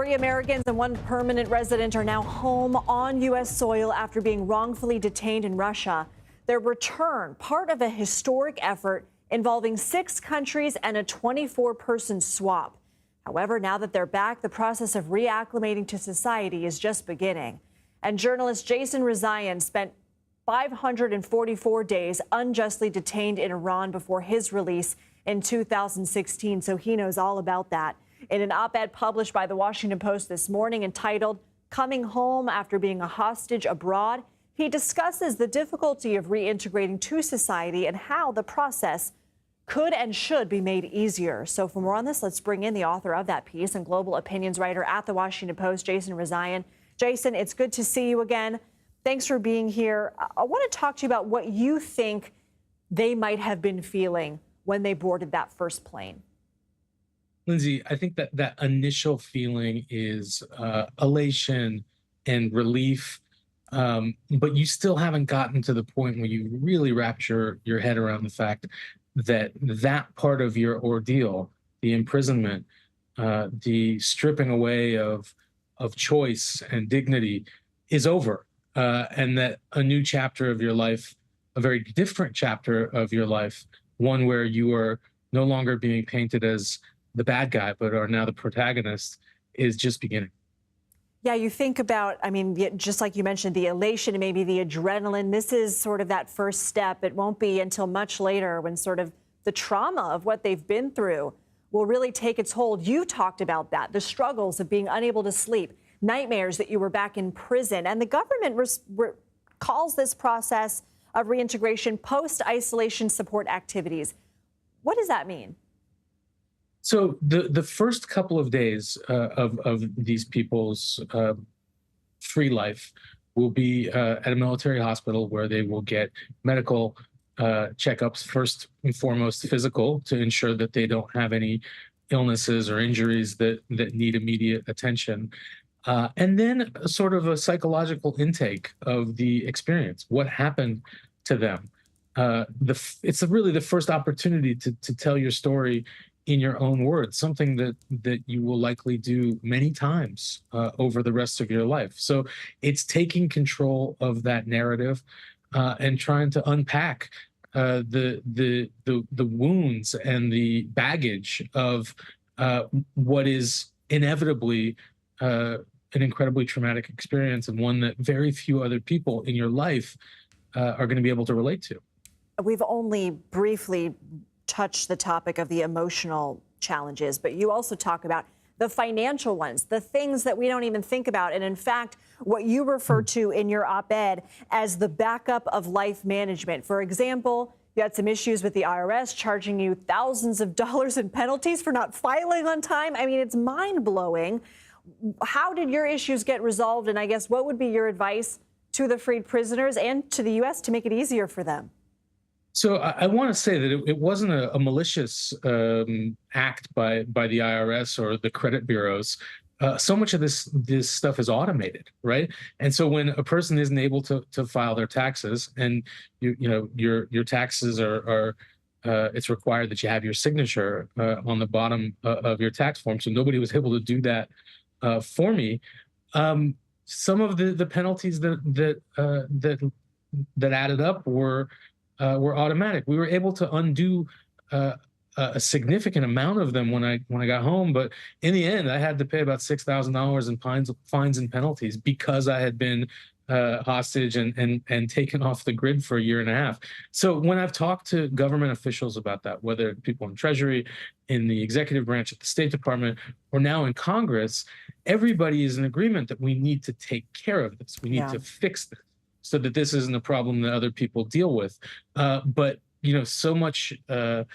3 Americans and 1 permanent resident are now home on U.S. soil after being wrongfully detained in Russia. Their return, part of a historic effort involving 6 countries and a 24-person swap. However, now that they're back, the process of reacclimating to society is just beginning. And journalist Jason Rezaian spent 544 days unjustly detained in Iran before his release in 2016, so he knows all about that. In an op-ed published by the Washington Post this morning entitled "Coming Home After Being a Hostage Abroad," he discusses the difficulty of reintegrating to society and how the process could and should be made easier. So for more on this, let's bring in the author of that piece and global opinions writer at the Washington Post, Jason Rezaian. Jason, it's good to see you again. Thanks for being here. I want to talk to you about what you think they might have been feeling when they boarded that first plane. Lindsay, I think that initial feeling is elation and relief, but you still haven't gotten to the point where you really wrapped your head around the fact that that part of your ordeal, the imprisonment, the stripping away of choice and dignity, is over, and that a new chapter of your life, a very different chapter of your life, one where you are no longer being painted as the bad guy, but are now the protagonist, is just beginning. Yeah, you think about, I mean, just like you mentioned, the elation and maybe the adrenaline. This is sort of that first step. It won't be until much later when sort of the trauma of what they've been through will really take its hold. You talked about that, the struggles of being unable to sleep, nightmares that you were back in prison. And the government calls this process of reintegration post-isolation support activities. What does that mean? So the first couple of days of these people's free life will be at a military hospital where they will get medical checkups, first and foremost physical, to ensure that they don't have any illnesses or injuries that need immediate attention. And then sort of a psychological intake of the experience. What happened to them? It's really the first opportunity to tell your story in your own words, something that you will likely do many times over the rest of your life. So it's taking control of that narrative and trying to unpack the wounds and the baggage of what is inevitably an incredibly traumatic experience, and one that very few other people in your life are going to be able to relate to. We've only briefly touch the topic of the emotional challenges, but you also talk about the financial ones, the things that we don't even think about. And in fact, what you refer to in your op-ed as the backup of life management. For example, you had some issues with the IRS charging you thousands of dollars in penalties for not filing on time. I mean, it's mind-blowing. How did your issues get resolved? And I guess what would be your advice to the freed prisoners and to the U.S. to make it easier for them? So I want to say that it wasn't a malicious act by the IRS or the credit bureaus. So much of this stuff is automated, right? And so when a person isn't able to file their taxes, and your taxes are it's required that you have your signature on the bottom of your tax form. So nobody was able to do that for me. Some of the penalties that added up were automatic. We were able to undo a significant amount of them when I got home, but in the end, I had to pay about $6,000 in fines and penalties because I had been hostage and taken off the grid for a year and a half. So when I've talked to government officials about that, whether people in Treasury, in the executive branch at the State Department, or now in Congress, everybody is in agreement that we need to take care of this. We need to fix this, so that this isn't a problem that other people deal with. But so much of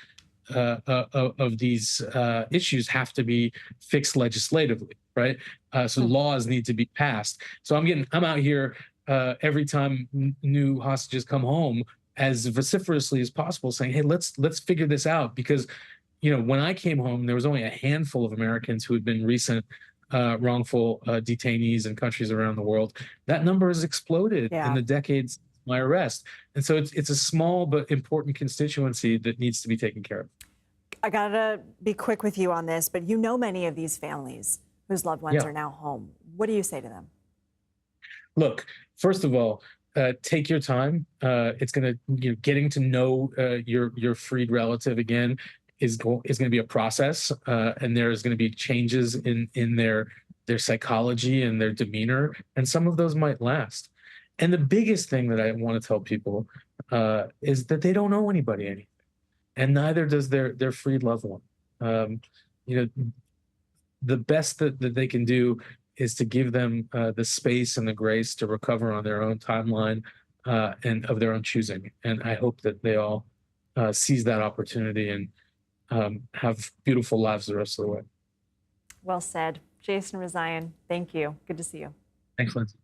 these issues have to be fixed legislatively, right? So laws need to be passed. So I'm out here every time new hostages come home, as vociferously as possible, saying, "Hey, let's figure this out." Because when I came home, there was only a handful of Americans who had been recent wrongful detainees in countries around the world. That number has exploded in the decades since my arrest. And so it's a small but important constituency that needs to be taken care of. I gotta be quick with you on this, but many of these families. whose loved ones Yeah. are now home. What do you say to them? Look, first of all, take your time. It's gonna, getting to know your freed relative again is going to be a process, and there's going to be changes in their psychology and their demeanor, and some of those might last. And the biggest thing that I want to tell people is that they don't owe anybody anything, and neither does their freed loved one. You know, the best that they can do is to give them the space and the grace to recover on their own timeline and of their own choosing. And I hope that they all seize that opportunity and have beautiful lives the rest of the way. Well said. Jason Rezaian, thank you. Good to see you. Thanks, Lindsay.